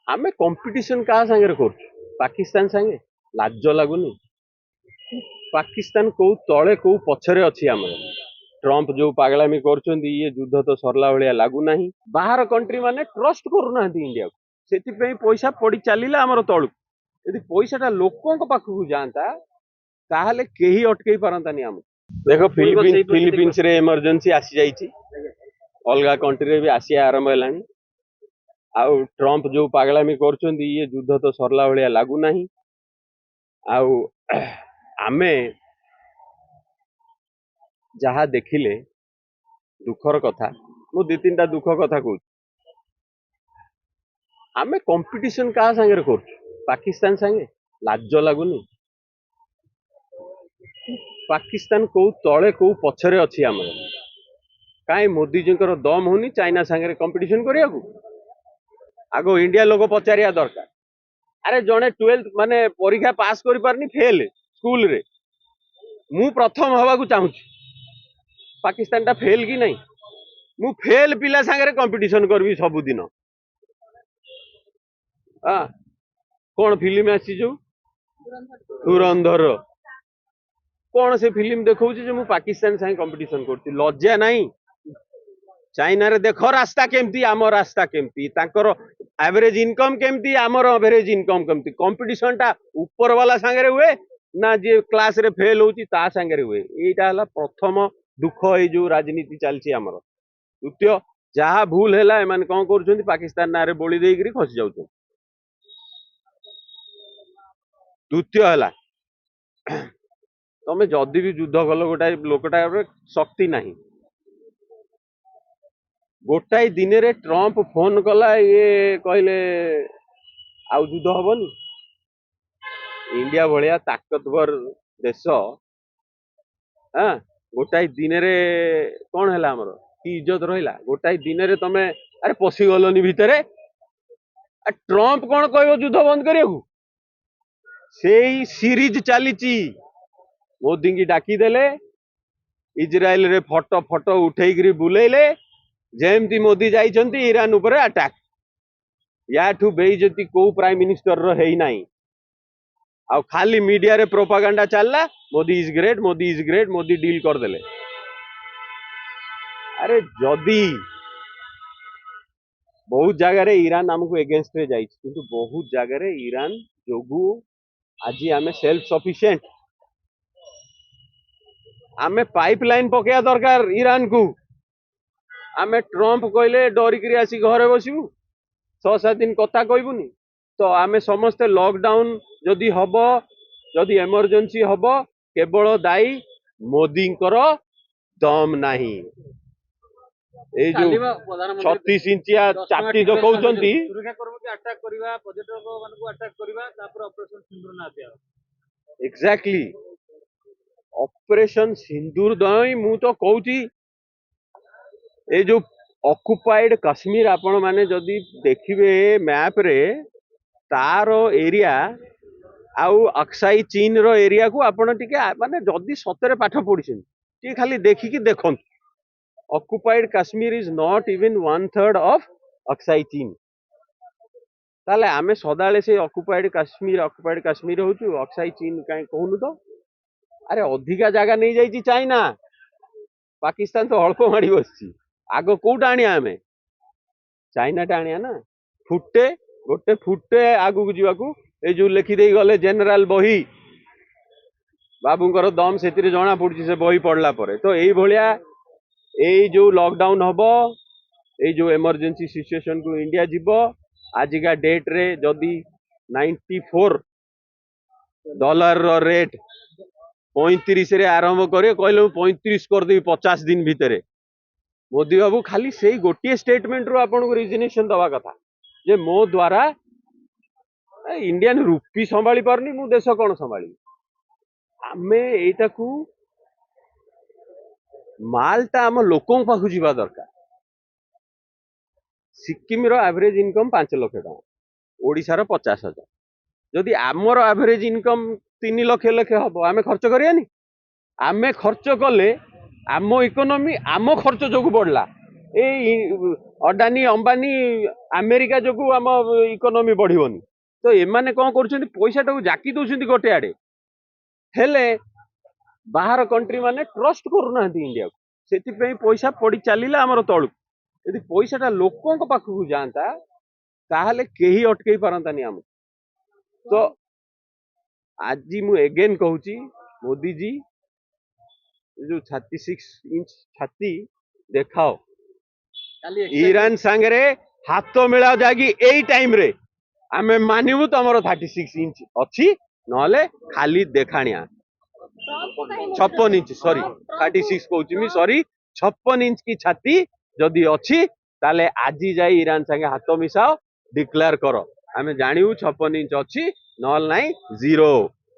आमे कंपटीशन का संगे कर पाकिस्तान संगे लाज लगुनि पाकिस्तान को तले को पछरे अच्छी आम ट्रंप जो पागलामी कर ये युद्ध तो सरला भाया लगुना बाहर कंट्री माने ट्रस्ट करूना इंडिया को से पैसा पड़ी चलला आमर तलू यदि पैसाटा लोकों पाखक जाता ताहले केही अटकई पारंतानी आम देखो फिलिपीन्स रे इमरजेंसी आसी जाइछि अलग कंट्री रे भी आसिया आरंभ हेलानी आउ ट्रंप जो पागलामी कर ये युद्ध तो सरला भाया लगुना आउ आमे जहा देखिले दुखर कथा मु दी तीन दुख कथा कहूँ आमे कंपटीशन का संगे कर पाकिस्तान संगे लाज लगुनि पाकिस्तान को तले को पछरे अच्छी आम कहीं मोदी जी दम होनी चाइना संगे कंपटीशन करिया आगो इंडिया लोग पचारिया दरकार अरे जड़े 12th माने परीक्षा पास करि पारनी फेल स्कूल रे मु प्रथम हवा को चाहूँ पाकिस्तान टा फेल कि नहीं मु फेल पिला संगे कंपटीशन करबी सबुदिन कौन फिल्म आसी जो धुरंधर कौन से फिल्म देखौ जे मु पाकिस्तान संगे कंपटीशन करती लज्जा नहीं चाइना रे देखो रास्ता केमती आम रास्ता केमती ताकर एवरेज इनकम केमती आमर एवरेज इनकम केमती कंपटीशन टा ऊपर वाला संगे हुए ना जे क्लास रे फेल होती ता संगे हुए एटा हला प्रथम दुख ये जो राजनीति चलती आमर द्वितीय जहाँ भूल है एम कौन कर पाकिस्तान ना रे बोली देकरी खसी जाऊँ द्वितीय है तमें जदि भी युद्ध कल गोटाए लोकटा शक्ति नहीं गोटाए दिन रे ट्रंप फोन कला ये कहले आउ युद्ध हबनी इंडिया भाया ताकतवर देश हाँ गोटाए दिन रे कौन है आमर कि इज्जत रहा गोटाए दिन रे तमें अरे पशिगलनी भितर ट्रंप कौन कह युद्ध बंद करिया से सीरीज चली मोदी की डाकीदेले इजराइल रे फटो फटो उठे बुलेले जेमती मोदी जाइछंती ईरान उपरे अटैक याठू बेइज्जती को प्राइम मिनिस्टर रो हेई नाही आ खाली मीडिया रे प्रोपागेंडा चलला Modi is great Modi is great Modi deal कर देले अरे जदी बहुत जगह रे ईरान हमको एगेंस्ट रे जाइछ किंतु बहुत जगह रे ईरान जोगु आज आमे सेल्फ सफिशिएंट आमे पाइपलाइन पकेया दरकार ईरान को आमे ट्रंप कहले डरिक आसी घरे बसबू 6-7 दिन कथा कहबुनी तो आमे समस्ते लॉकडाउन जदि हब जदि इमरजेंसी हब केवल दायी मोदी दम नहीं ए जो 36 इंचिया चाटी जो कहउचंती एग्जैक्टली ऑपरेशन सिंदूर दई मु तो कहूची ए जो ऑक्युपाइड कश्मीर आपण माने जदि देखिबे मैप रे तार एरिया आउ अक्साई चीन रो एरिया को आपण टिके माने जदि सतरे पाठ पढिछन टी खाली देखिकी देखन occupied Kashmir is not even 1/3 of Aksai चीन ताले आमे सदाले से ऑक्युपाइड कश्मीर होचु अक्साई चीन काई कहनु तो अरे अधिका जगह नहीं जाइए चाइना पाकिस्तान तो अल्प माड़ी बसची आग कोटा आनिया आमे चाइना टा आनिया ना फुटे गोटे फुटे आगु को जीवाकू ए जो लिखि दे गले जनरल बही बाबूंकर दम से जना पड़ी से बही पढ़ला परे तो यही भलिया ए जो लॉकडाउन हबो ए जो इमरजेंसी सिचुएशन को इंडिया जीवो आजिका डेट रे जदि $94 रो रेट 35 रे आरंभ करे कहले 35 कर देबी 50 दिन भितर मोदी बाबू खाली से गोटे स्टेटमेंट रो आपन को रिजनेशन दवा कथा जे मो द्वारा इंडियन रुपी संभाली पारनी मु देश कौन संभाली आमे एटा को मालटा आम लोकों पाखु जीवा दरकार सिक्किम रो एवरेज इनकम 5 लाख टका ओडिसा रो 50,000 जदि आमर एवरेज इनकम 3 लाख हम आमे खर्च करियानी आमे खर्च कले आम इकोनॉमी आम खर्च जो बढ़ला ଏଇ ଅଦାନୀ ଅମ୍ବାନୀ ଆମେରିକା ଯୋଗୁ ଆମ ଇକୋନୋମି ବଢିବନି। ତ ଏମାନେ କଣ କରୁଛନ୍ତି, ପଇସାଟାକୁ ଜାକି ଦଉଛନ୍ତି ଗୋଟେ ଆଡେ, ହେଲେ ବାହାର କଣ୍ଟ୍ରି ମାନେ ଟ୍ରଷ୍ଟ କରୁନାହାନ୍ତି ଇଣ୍ଡିଆକୁ। ସେଥିପାଇଁ ପଇସା ପଡି ଚାଲିଲା ଆମର ତଳକୁ। ଯଦି ପଇସାଟା ଲୋକଙ୍କ ପାଖକୁ ଯାଆନ୍ତା ତାହେଲେ କେହି ଅଟକେଇ ପାରନ୍ତାନି ଆମକୁ। ତ ଆଜି ମୁଁ ଏଗେନ୍ କହୁଛି, ମୋଦିଜୀ ଯୋଉ 36 ଇଞ୍ଚ ଛାତି ଦେଖାଅ, ଇରାନ ସାଙ୍ଗରେ ହାତ ମିଳାଅ ଯାଇକି ଏଇ ଟାଇମରେ ଆମେ ମାନିବୁ ତମର 36 ଇଞ୍ଚ ଅଛି, ନହେଲେ ଖାଲି ଦେଖାଣିଆ। 56 ଇଞ୍ଚ, ସରି 36 କହୁଛି ମୁଁ, ସରି 56 ଇଞ୍ଚ କି ଛାତି ଯଦି ଅଛି ତାହେଲେ ଆଜି ଯାଇ ଇରାନ ସାଙ୍ଗେ ହାତ ମିଶାଅ, ଡିକ୍ଲେୟାର କର, ଆମେ ଜାଣିବୁ 56 ଇଞ୍ଚ ଅଛି, ନହେଲେ ନାହିଁ ଜିରୋ।